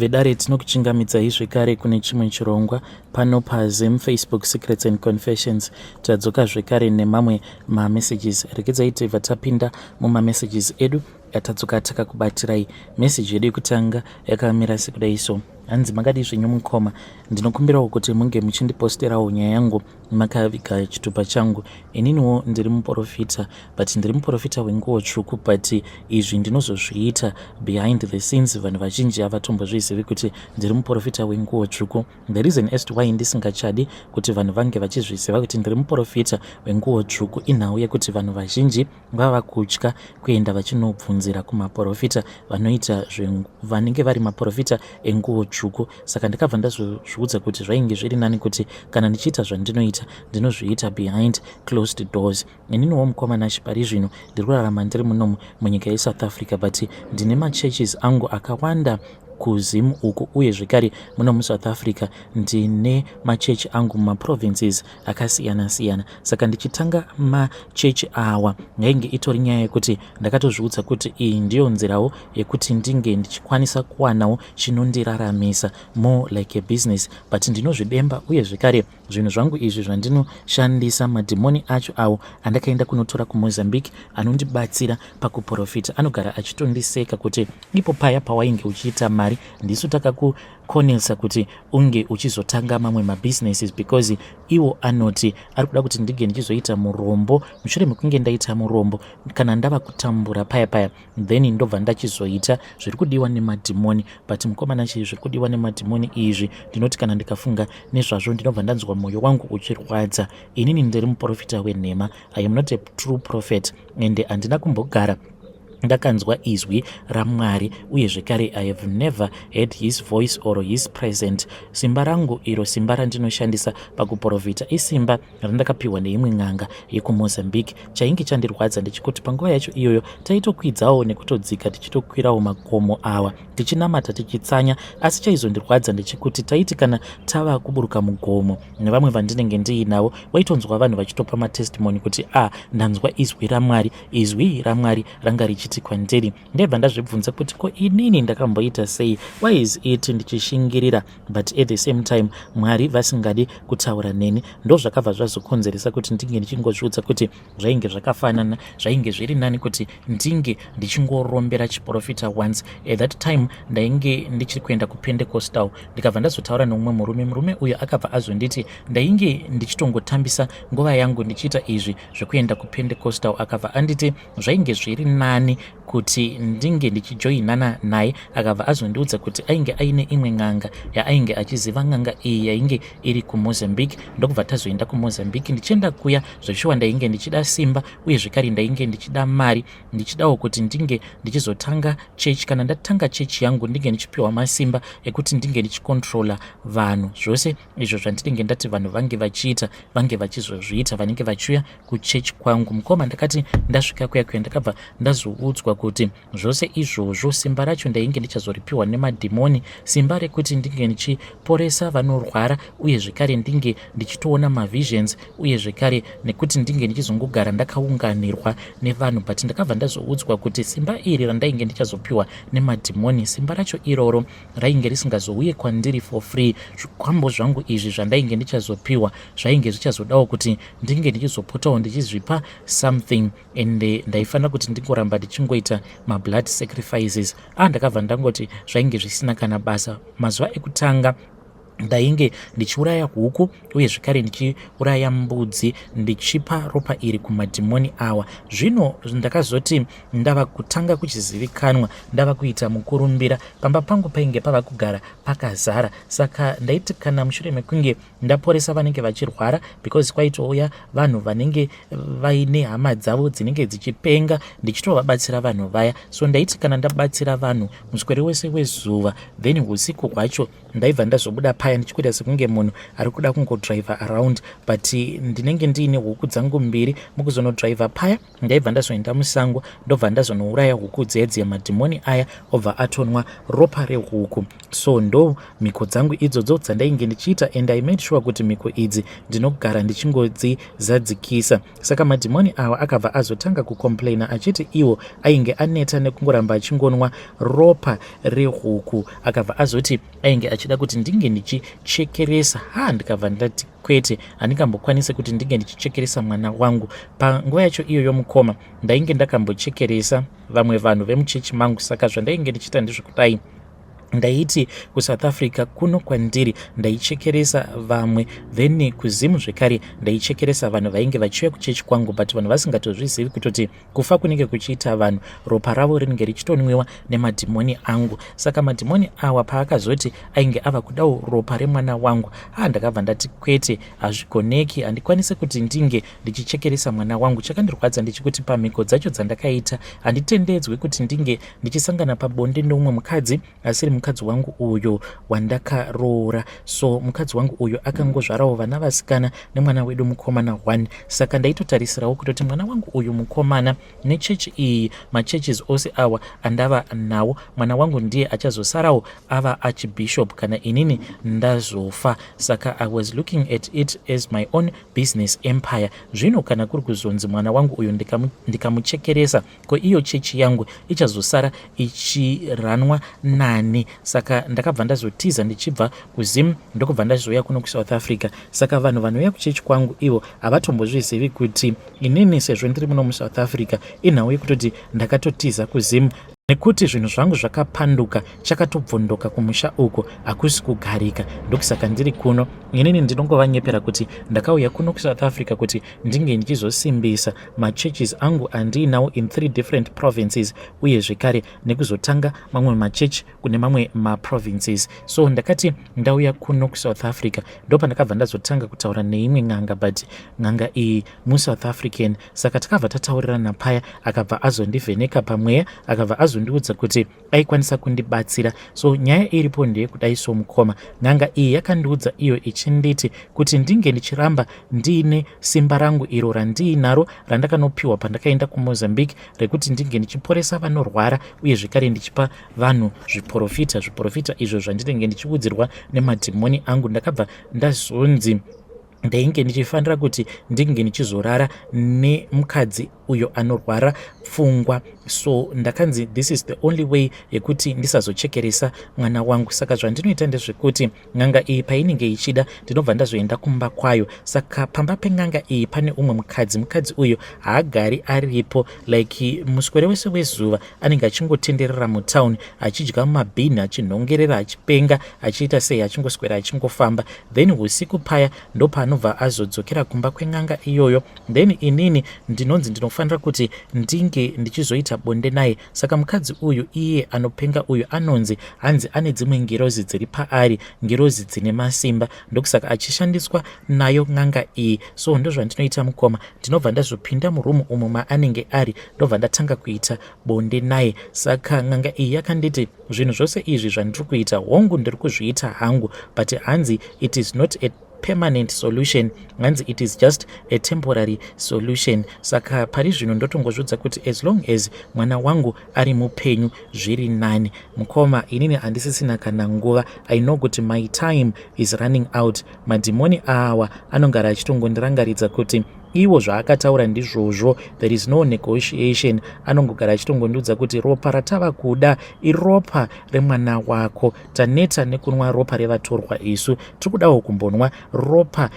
vedare tinokuchingamidzai zvekare kune chimwe chirongwa pano paZim Facebook Secrets and Confessions. Tadzoka zvekare nemamwe mamessages. Regedzai tibva tapinda mumamessages edu atadzoka takakubatirai. Message yedu yekutanga yakamira sekudai so: hanzi makadi zvenyu mukoma, ndinokumbirawo kuti munge muchindiposterawo nyaya yangu makaviga chitupa changu. Ininiwo ndiri muprofita, but ndiri muprofita wenguo tsvuku, but izvi ndinozozviita behind the scenes. Vanhu vazhinji havatombozvizivi kuti ndiri muprofita wenguo tsvuku. The reason as to why ndisingachadi kuti vanhu vange vachizviziva kuti ndiri muprofita wenguo tsvuku inhau yekuti vanhu vazhinji vava kutya kuenda vachinobvunzira kumaprofita vanoita vanenge vari maprofita enguo tsvuku. Saka ndakabva ndazozviudza kuti zvainge zviri nani kuti kana ndichiita zvandinoita ndinozviita behind closed doors. Ininiwo mukomana chipari zvino ndiri kurarama ndiri munomu munyika yeSouth Africa, but ndine machurches angu akawanda kuZim uku, uye zvekare muno muSouth Africa ndine machechi angu mumaprovinces akasiyana siyana. Saka ndichitanga machechi awa yainge itori nyaya yekuti ndakatozviudza kuti iyi ndiyo nzirawo yekuti ndinge ndichikwanisa kuwanawo chinondiraramisa, more like a business. But ndinozvidemba, uye zvekare zvinhu zvangu izvi zvandinoshandisa, madhimoni acho awo andakaenda kunotora kuMozambique anondibatsira pakuprofita anogara achitondiseka kuti ipo paya pawainge uchiita mari ndisu takakukonesa kuti unge uchizotanga mamwe mabusinesses, because iwo anoti ari kuda kuti ndige ndichizoita murombo. Mushure mekunge ndaita murombo, kana ndava kutambura paya then ndobva ndachizoita zviri kudiwa nemadhimoni. But mukomana chii zviri kudiwa nemadhimoni izvi, ndinoti kana ndikafunga nezvazvo ndinobva ndanzwa mwoyo wangu uchirwadza. Inini ndiri muprofita wenhema, I am not a true prophet, and handina kumbogara ndakanzwa izwi raMwari, uye zvekare I have never heard his voice or his presence. Simba rangu iro, simba randinoshandisa pakuprofita, isimba randakapiwa neimwe n'anga yekuMozambique. Chainge chandirwadza ndechikuti panguva yacho iyoyo taitokwidzawo nekutodzika tichitokwirawo makomo awa tichinamata tichitsanya, asi chaizondirwadza ndechikuti taiti kana tava kuburuka mugomo nevamwe vandinenge ndiinavo, waitonzwa vanhu vachitopa matestimony kuti ndanzwa izwi raMwari, izwi raMwari ranga richiti kwandiri. Ndebva ndazvibvunza kuti ko inini ndakamboita sei, why is it ndichishingirira but at the same time Mwari vasingadi kutaura neni. Ndo zvakabva zvazokonzeresa kuti ndinge ndichingozviudza kuti zvainge zvakafanana, zvainge zviri nani kuti ndinge ndichingorombera chiprofita once. At that time ndainge ndichiri kuenda kuPentecostal, ndikabva ndazotaura nomumwe murume uyo akabva azonditi ndainge ndichitongotambisa nguva yangu ndichiita izvi zvekuenda kuPentecostal. Akabva anditi zvainge zviri nani kuti ndinge ndichijoinana naye. Akabva azondiudza kuti ainge aine imwe n'anga yaainge achiziva, n'anga iyi yainge iri kuMozambique. Ndokubva tazoenda kuMozambique, ndichienda kuya zveshuwa ndainge ndichida simba, uye zvekare ndainge ndichida mari, ndichidawo kuti ndinge ndichizotanga chechi. Kana ndatanga chechi yangu ndinge ndichipiwa masimba ekuti ndinge ndichikontrola vanhu. Zvose izvo zvandinenge ndati vanhu vange vachiita, vange vachizozviita vanenge vachiuya kuchechi kwangu. Mukoma ndakati ndasvika kuya ndakabva ndazoudzwa kuti zvose izvozvo simba racho ndainge ndichazoripiwa nemadhimoni, simba rekuti ndinge ndichiporesa vanorwara, uye zvekare ndinge ndichitoona mavisions, uye zvekare nekuti ndinge ndichizongogara ndakaunganirwa nevanhu. But ndakabva ndazoudzwa kuti simba iri randainge ndichazopiwa nemadhimoni, simba racho iroro rainge risingazouye kwandiri for free. Zvikwambo zvangu izvi zvandainge ndichazopiwa zvainge zvichazodawo kuti ndinge ndichizopotawo ndichizvipa something, and ndaifanira kuti ndingoramba ndichingoita mablood sacrifices. Ndakabva ndangoti zvainge zvisina kana basa. Mazuva ekutanga ndainge ndichiuraya huku, uye zvekare ndichiuraya mbudzi, ndichipa ropa iri kumadhimoni awa. Zvino ndakazoti ndava kutanga kuchizivikanwa, ndava kuita mukurumbira, pamba pangu painge pava kugara pakazara. Saka ndaiti kana mushure mekunge ndaporesa vanenge vachirwara, because kwaitouya vanhu vanenge vaine hama dzavo dzinenge dzichipenga, ndichitovabatsira vanhu vaya. So ndaiti kana ndabatsira vanhu muswere wese wezuva, then usiku hwacho ndaibva ndazobuda paya ndichikuita sekunge munhu ari kuda kungodriva around, but ndinenge ndiine huku dzangu mbiri. Mukuzonodriva paya ndaibva ndazoenda musango ndobva ndazonouraya huku dzedzi, madhimoni aya obva atonwa ropa rehuku. So ndo mhiko dzangu idzodzo dzandainge ndichiita, and I made sure kuti mhiko idzi ndinogara ndichingodzizadzikisa. Saka madhimoni awa akabva azotanga kucomplaina achiti iwo ainge aneta nekungoramba achingonwa ropa rehuku. Akabva azoti ainge achida kuti ndinge ndichichekeresa. Ndikabva ndati kwete, handingambokwanise kuti ndinge ndichichekeresa mwana wangu. Panguva yacho iyoyo mukoma ndainge ndakambochekeresa vamwe vanhu vemuchechi mangu. Saka zvandainge ndichiita ndezvekudai, ndaiti kuSouth Africa kuno kwandiri ndaichekeresa vamwe, then kuzimu zvekare ndaichekeresa vanhu vainge vachiuya kuchechi kwangu, but vanhu vasingatozvizivi kutoti kufa kunenge kuchiita vanhu, ropa ravo rinenge richitonwiwa nemadhimoni angu. Saka madhimoni awa paakazoti ainge ava kudawo ropa remwana wangu, ndakabva ndati kwete, hazvigoneki, handikwanise kuti ndinge ndichichekeresa mwana wangu. Chakandirwadza ndichikuti pamhiko dzacho dzandakaita handitendedzwi kuti ndinge ndichisangana pabonde neumwe mukadzi asiri mukadzi wangu uyo wandakaroora. So mukadzi wangu uyo akangozvarawo vana vasikana nemwana wedu mukomana 1. Saka ndaitotarisirawo kutoti mwana wangu uyu mukomana nechechi iyi, machurches ose awa andava nawo, mwana wangu ndiye achazosarawo ava archbishop kana inini ndazofa. Saka I was looking at it as my own business empire. Zvino kana kuri kuzonzi mwana wangu uyu ndikamuchekeresa, ko iyo chechi yangu ichazosara ichiranwa nani. Saka ndakabva ndazotiza ndichibva kuzimu ndokubva ndazoya kuno kuSouth Africa. Saka vanhu vanoya kuchechi kwangu ivo havatombozvizivi kuti inini sezvo ndiri muno muSouth Africa inhau yekutoti ndakatotiza kuzimu, nekuti zvinhu zvangu zvakapanduka, chakatobvondoka kumusha uko, hakusi kugarika. Ndokusaka ndiri kuno, inini ndinongovanyepera kuti ndakauya kuno kuSouth Africa kuti ndinge ndichizosimbisa machurches angu andiinawo in 3 different provinces, uye zvekare nekuzotanga mamwe machechi kune mamwe maprovinces. So ndakati ndauya kuno kuSouth Africa ndopa ndakabva ndazotanga kutaura neimwe n'anga, but n'anga iyi muSouth African. Saka takabva tataurirana paya, akabva azondivheneka pamweya, akabva azondiudza kuti aikwanisa kundibatsira. So nyaya iripo ndeyekudai somukoma, n'anga iyi yakandiudza iyo ichinditi kuti ndinge ndichiramba ndiine simba rangu iro randiinaro randakanopiwa pandakaenda kuMozambique, rekuti ndinge ndichiporesa vanorwara uye zvekare ndichipa vanhu zviprofita izvo zvandinenge ndichiudzirwa nemadhimoni angu. Ndakabva ndazonzi ndainge ndichifanira kuti ndinge ndichizorara nemukadzi uyo anorwara pfungwa. So ndakanzi this is the only way yekuti ndisazochekeresa mwana wangu. Saka zvandinoita ndezvekuti n'anga iyi painenge ichida ndinobva ndazoenda kumba kwayo. Saka pamba pen'anga iyi pane umwe mukadzi uyo haagari aripo, like muswere wese wezuva anenge achingotenderera mutauni achidya mumabhini, achinhongerera, achipenga, achiita sei, achingoswera achingofamba. Then usiku paya ndopaanobva azodzokera kumba kwen'anga iyoyo. Then inini ndinonzi ndinofanira kuti ndinge ndichizoita bonde naye. Saka mukadzi uyu iye anopenga uyu anonzi hanzi ane dzimwe ngirozi dziri paari, ngirozi dzine masimba, ndokusaka achishandiswa nayo n'anga iyi. So ndozvandinoita mukoma, ndinobva ndazopinda murumu umo maanenge ari, ndobva ndatanga kuita bonde naye. Saka n'anga iyi yakanditi zvinhu zvose izvi zvandiri kuita hongu ndiri kuzviita hangu, but hanzi it is not a permanent solution, hanzi it is just a temporary solution. Saka pari zvino ndotongozvidza kuti as long as mwana wangu ari mupenyu zviri nani. Mukoma, inini handisisina kana nguva, I know kuti my time is running out. Madhimoni awa anongara achitongondirangaridza kuti iwo zvaakataura ndizvozvo, there is no negotiation. Anongogara achitongondiudza kuti ropa ratava kuda iropa remwana wako, taneta nekunwa ropa revatorwa isu, tiri kudawo kumbonwa ropa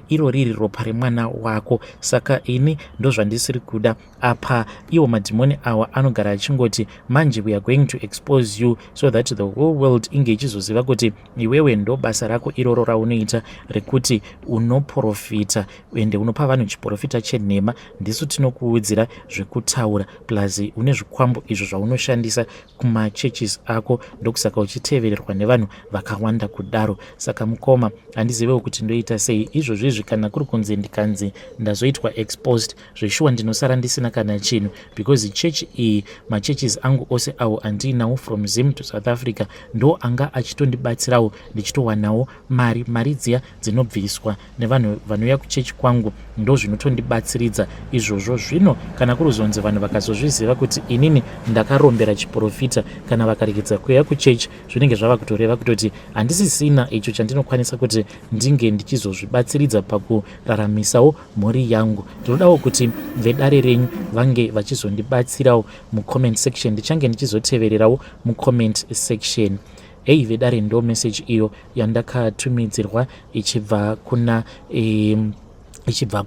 iro riri ropa remwana wako. Saka ini ndozvandisiri kuda apa. Iwo madhimoni awa anogara achingoti manje we are going to expose you so that the whole world inge ichizoziva kuti iwewe ndo basa rako iroro raunoita rekuti unoprofita ende unopa vanhu chiprofita chenhema ndisu tinokuudzira zvekutaura plus une zvikwambo izvo zvaunoshandisa kumacheches ako, ndokusaka uchitevererwa nevanhu vakawanda kudaro. Saka mukoma, handizivewo kuti ndoita sei izvozvizvi. Kana kuri kunzi ndikanzi ndazoitwa exposed, zveshuwa ndinosara ndisina kana chinhu, because chechi iyi macheches angu ose awo andinawo from Zim to South Africa ndo anga achitondibatsirawo ndichitowanawo mari dziya dzinobviswa nevanhu vanouya kuchechi kwangu, ndo zvinotondibatsiridza izvozvo. Zvino kana kuri zonzi vanhu vakazozviziva kuti inini ndakarombera chiprofita kana vakaregedza kuuya kuchechi, zvinenge zvava kutoreva kutoti handisisina icho chandinokwanisa kuti ndinge ndichizozvibatsiridza pakuraramisawo mhuri yangu. Ndinodawo kuti vedare renyu vange vachizondibatsirawo mucomment section, ndichange ndichizotevererawo mucomment section. Hei vedare, ndo message iyo yandakatumidzirwa ichibva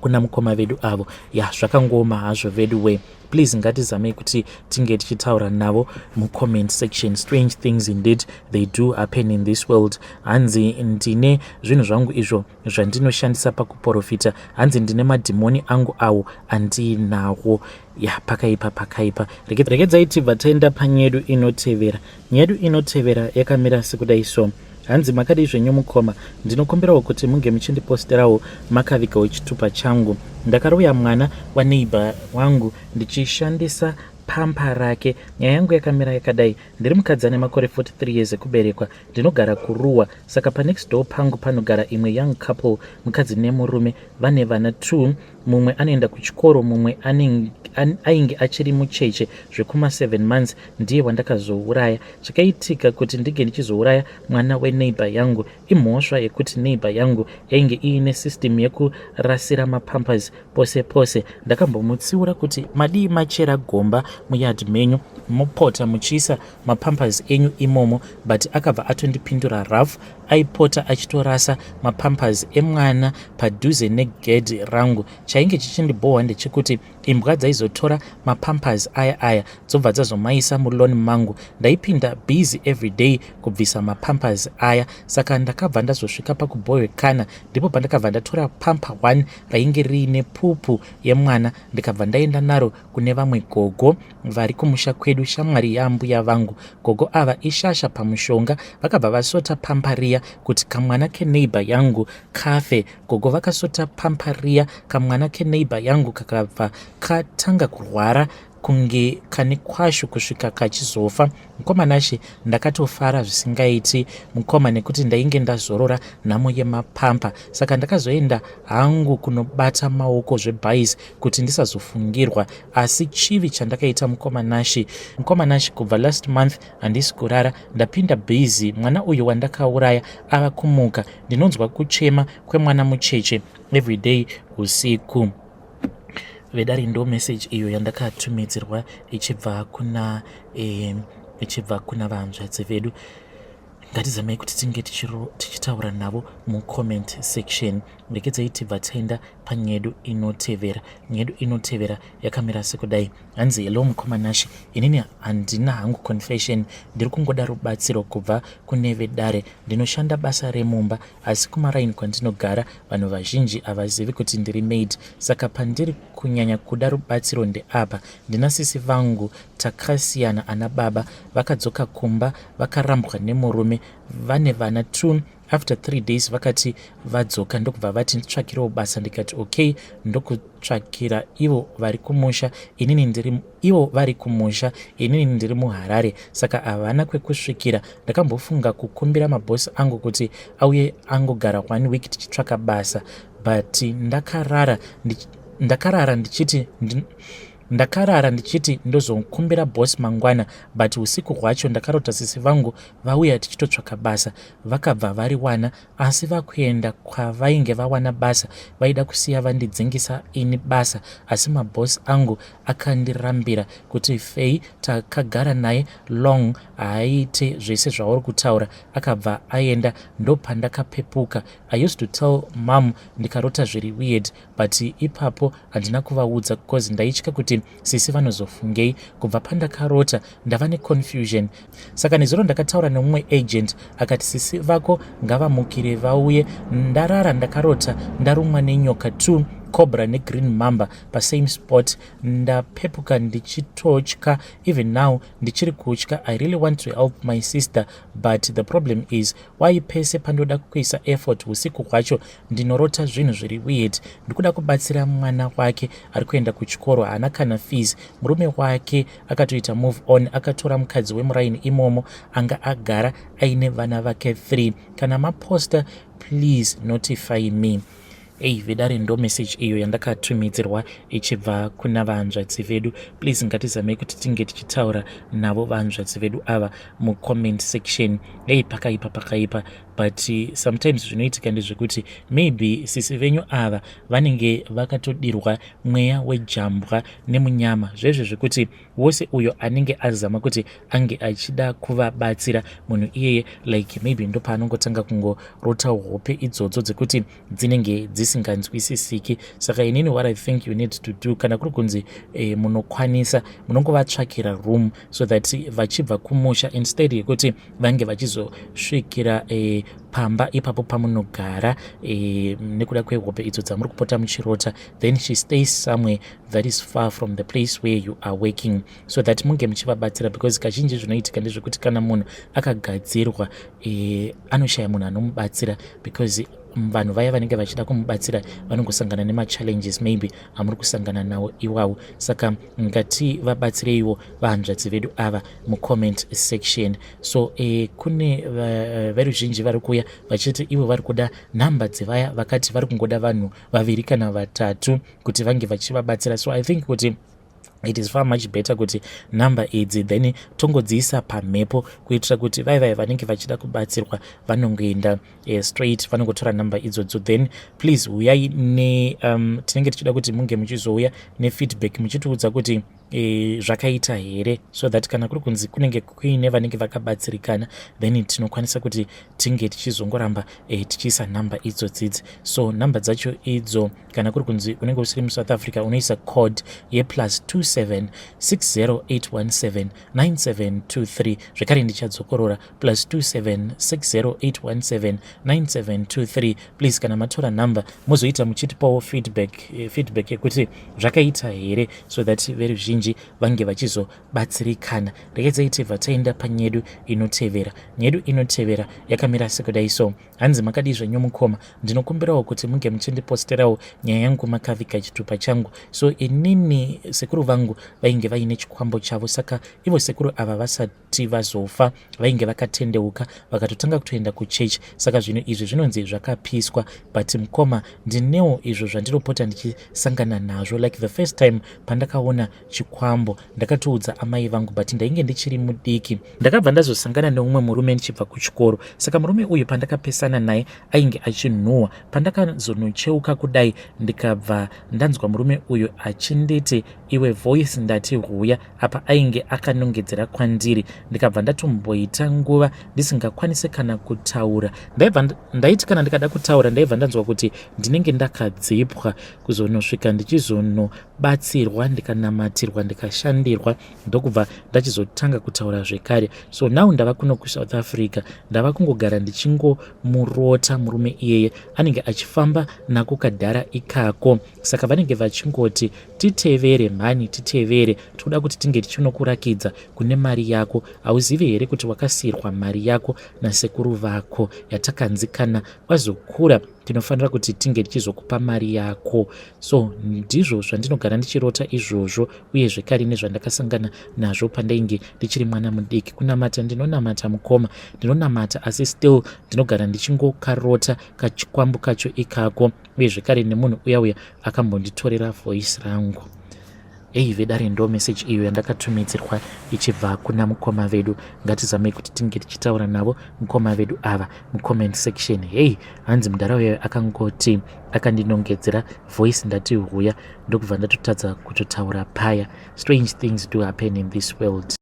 kuna mukoma vedu avo. Zvakangoma hazvo vedu we. Please ngatizamei kuti tinge tichitaura navo mucomment section. Strange things indeed they do happen in this world. Hanzi ndine zvinhu zvangu izvo zvandinoshandisa pakuprofita, hanzi ndine madhimoni angu awo andinawo. Pakaipa. Regedzai tibva taenda panyedu inotevera. Nyedu inotevera yakamira sekudai so. Hanzi makadai zvenyu mukoma, ndinokumbirawo kuti munge muchindiposterawo makavigawo chitupa changu. Ndakarouya mwana waneighbor wangu ndichishandisa pampa rake. Nyaya yangu yakamira yakadai: ndiri mukadzi ane makore 43 years ekuberekwa, ndinogara kuruwa, saka panext door pangu panogara imwe young couple, mukadzi nemurume, vane vana 2. Mumwe anoenda kuchikoro, mumwe ainge achiri mucheche zvekuma 7 months. Ndiye wandakazouraya. Chakaitika kuti ndige ndichizouraya mwana weneighbor yangu imhosva yekuti neighbor yangu yainge iine system yekurasira mapampers pose pose. Ndakambomutsiura kuti madii machera gomba muyard menyu mopota muchiisa mapampers enyu imomo, but akabva atondipindura rafu. Aipota achitorasa mapampers emwana padhuze negedhi rangu. Chainge chichindibhohwa ndechekuti imbwa dzaizotora mapampers aya dzobva dzazomaisa muloni mangu. Ndaipinda busy every day kubvisa mapampers aya, saka ndakabva ndazosvika pakubhohwekana. Ndipo pandakabva ndatora pampa 1 rainge riine pupu yemwana, ndikabva ndaenda naro kune vamwe gogo vari kumusha kwedu, shamwari yambuya vangu. Gogo ava ishasha pamushonga, vakabva vasota pampa riya kuti kamwana keneighbor yangu kafe. Gogo vakasota pampa riya, kamwana keneighbor yangu kakabva katanga kurwara kunge kane kwasho kusvika kachizofa. Mukoma nashe ndakatofara zvisingaiti mukoma, nekuti ndainge ndazorora nhamo yemapampa. Saka ndakazoenda hangu kunobata maoko zvebhais kuti ndisazofungirwa. Asi chivi chandakaita mukoma nashe kubva last month handisi kurara, ndapinda busy. Mwana uyu wandakauraya ava kumuka. Ndinonzwa kuchema kwemwana mucheche everyday usiku. Vedare, ndo message iyo yandakatumidzirwa ichibva kuna vahanzvadzi vedu. Ngatizamai kuti tinge tichitaura navo mucomment section. Regedzai tibva taenda panyedu inotevera. Nyedu inotevera yakamira sekudai: hanzi hello mukoma nashe, inini handina hangu confession, ndiri kungoda rubatsiro kubva kune vedare. Ndinoshanda basa remumba, asi kumaraini kwandinogara vanhu vazhinji havazivi kuti ndiri maid. Saka pandiri kunyanya kuda rubatsiro ndeapa: ndina sisi vangu takasiyana ana baba, vakadzoka kumba vakarambwa nemurume, vane vana 2. After 3 days vakati vadzoka, ndokubva vati nditsvakirawo basa. Ndikati okay, ndokutsvakira ivo vari kumusha, ivo vari kumusha, inini ndiri muHarare. Saka havana kwekusvikira. Ndakambofunga kukumbira mabhosi angu kuti auye angogara 1 week tichitsvaka basa, but ndakarara ndichiti ndozokumbira bosi mangwana, but usiku hwacho ndakarota sisi vangu vauya tichitotsvaka basa. Vakabva vari wana, asi vakuenda kwavainge vawana basa vaida kusiya vandidzingisa ini basa. Asi mabosi angu akandirambira kuti Fei takagara naye long haaite zvese zvauri kutaura. Akabva aenda. Ndo pandakapepuka. I used to tell mom ndikarota zviri weird, but ipapo handina kuvaudza because ndaitya kuti sisi vanozofungei. Kubva pandakarota ndava neconfusion. Saka nezuro ndakataura nemumwe agent, akati sisi vako ngavamukire vauye. Ndarara ndakarota ndarumwa nenyoka 2. Cobra neGreen Mamba pasame spot. Ndapepuka ndichitotya, even now ndichiri kutya. I really want to help my sister, but the problem is why pese pandoda kuisa effort usiku kwacho ndinorota zvinhu zviri weird. Ndikuda kubatsira mwana wake ari kuenda kuchikoro, haana kana fees. Murume wake akatoita move on, akatora mukadzi wemuraini imomo anga agara aine vana vake 3. Kana maposta, please notify me. Vedare ndo message iyo yandakatumidzirwa ichibva kuna vahanzvadzi vedu. Please ngatizamei kuti tinge tichitaura navo vahanzvadzi vedu ava mucomment section. Pakaipa but sometimes zvinoitika ndezvekuti maybe sisi venyu ava vanenge vakatodirwa mweya wejambwa nemunyama, zvezvo zvekuti wose uyo anenge azama kuti ange achida kuvabatsira munhu iyeye, like maybe ndo paanongotanga kungorota hope idzodzo dzekuti dzinenge dzisinganzwisisiki. Saka inini what I think you need to do, kana kuri kunzi munokwanisa, munongovatsvakira room so that vachibva kumusha, instead yekuti vange vachizosvikira pamba ipapo pamunogara nekuda kwehope idzo dzamuri kupota muchirota, then she stays somewhere that is far from the place where you are working, so that munge muchivabatsira, because kazhinji zvinoitika ndezvekuti kana munhu akagadzirwa anoshaya munhu anomubatsira, because vanhu vaya vanenge vachida kumubatsira vanongosangana nemachallenges maybe amuri kusangana nawo iwawo. Saka ngativabatsireiwo vahanzvadzi vedu ava mucomment section. So kune veruzhinji vari kuuya vachiti ivo vari kuda nhamba dzevaya vakati vari kungoda vanhu 2 kana 3 kuti vange vachivabatsira. So I think kuti it is far much better kuti nhamba idzi then tongodziisa pamhepo, kuitira kuti vai vanenge vachida kubatsirwa vanongoenda straight vanongotora nhamba idzodzo. Then please uyai tinenge tichida kuti munge muchizouya nefeedback muchitiudza kuti zvakaita here, so that kana kuri kunzi kunenge kuine vanenge vakabatsirikana, then tinokwanisa kuti tinge tichizongoramba tichiisa nhamba idzodzidzi. So nhamba dzacho idzo, kana kuri kunzi unenge usiri muSouth Africa, unoisa code +27 60817 9723. zvekare ndichadzokorora +27 60817 9723. please kana matora nhamba mozoita muchitipawo feedback yekuti zvakaita here, so that veruzhinji vange vachizobatsirikana. Regedzai tibva taenda panyedu inotevera. Nyedu inotevera yakamira sekudai. So hanzi makadi zvenyomukoma, ndinokumbirawo kuti munge muchindiposterawo nyaya yangu makavika chitupa changu. So inini sekuru vangu vainge vaine chikwambo chavo, saka ivo sekuru ava vasati vazofa vainge vakatendeuka vakatotanga kutoenda kuchechi. Saka zvinhu izvi zvinonzi zvakapiswa, but mukoma ndinewo izvo zvandinopota ndichisangana nazvo. Like the first time pandakaona chikwambo ndakatoudza amai vangu, but ndainge ndichiri mudiki. Ndakabva ndazosangana neumwe murume ndichibva kuchikoro. Saka murume uyu pandakapesana naye ainge achinhuhwa. Pandakazonocheuka kudai ndikabva ndanzwa murume uyu achinditi iwe voice, ndati huya. Apa ainge akanongedzera kwandiri. Ndikabva ndatomboita nguva ndisingakwanise kana kutaura. Ndaiti kana ndikada kutaura ndaibva ndanzwa kuti ndinenge ndakadzipwa kuzonosvika ndichizonobatsirwa, ndikanamatirwa, ndikashandirwa, ndokubva ndachizotanga kutaura zvekare. So now ndava kuno kuSouth Africa, ndava kungogara ndichingomurota murume iyeye. Anenge achifamba nako kadhara ikako. Saka vanenge vachingoti titevere mhani, titevere, toda kuti tinge tichinokurakidza kune mari yako. Hauzivi here kuti wakasiyirwa mari yako nasekuru vako yatakanzikana wazokura, tinofanira kuti tinge tichizokupa mari yako. So ndizvo zvandinogara ndichirota izvozvo, uye zvekare nezvandakasangana nazvo pandainge ndichiri mwana mudiki. Kunamata ndinonamata mukoma, ndinonamata, asi still ndinogara ndichingokarota kachikwambu kacho ikako, uye zvekare nemunhu uya akambonditorera voice rangu. Vedare ndo message iyo yandakatumidzirwa ichibva kuna mukoma vedu. Ngatizamei kuti tinge tichitaura navo mukoma vedu ava mucomment section. Hanzi mudhara akangoti akandinongedzera voice ndati huya, ndokubva ndatotadza kutotaura paya. Strange things do happen in this world.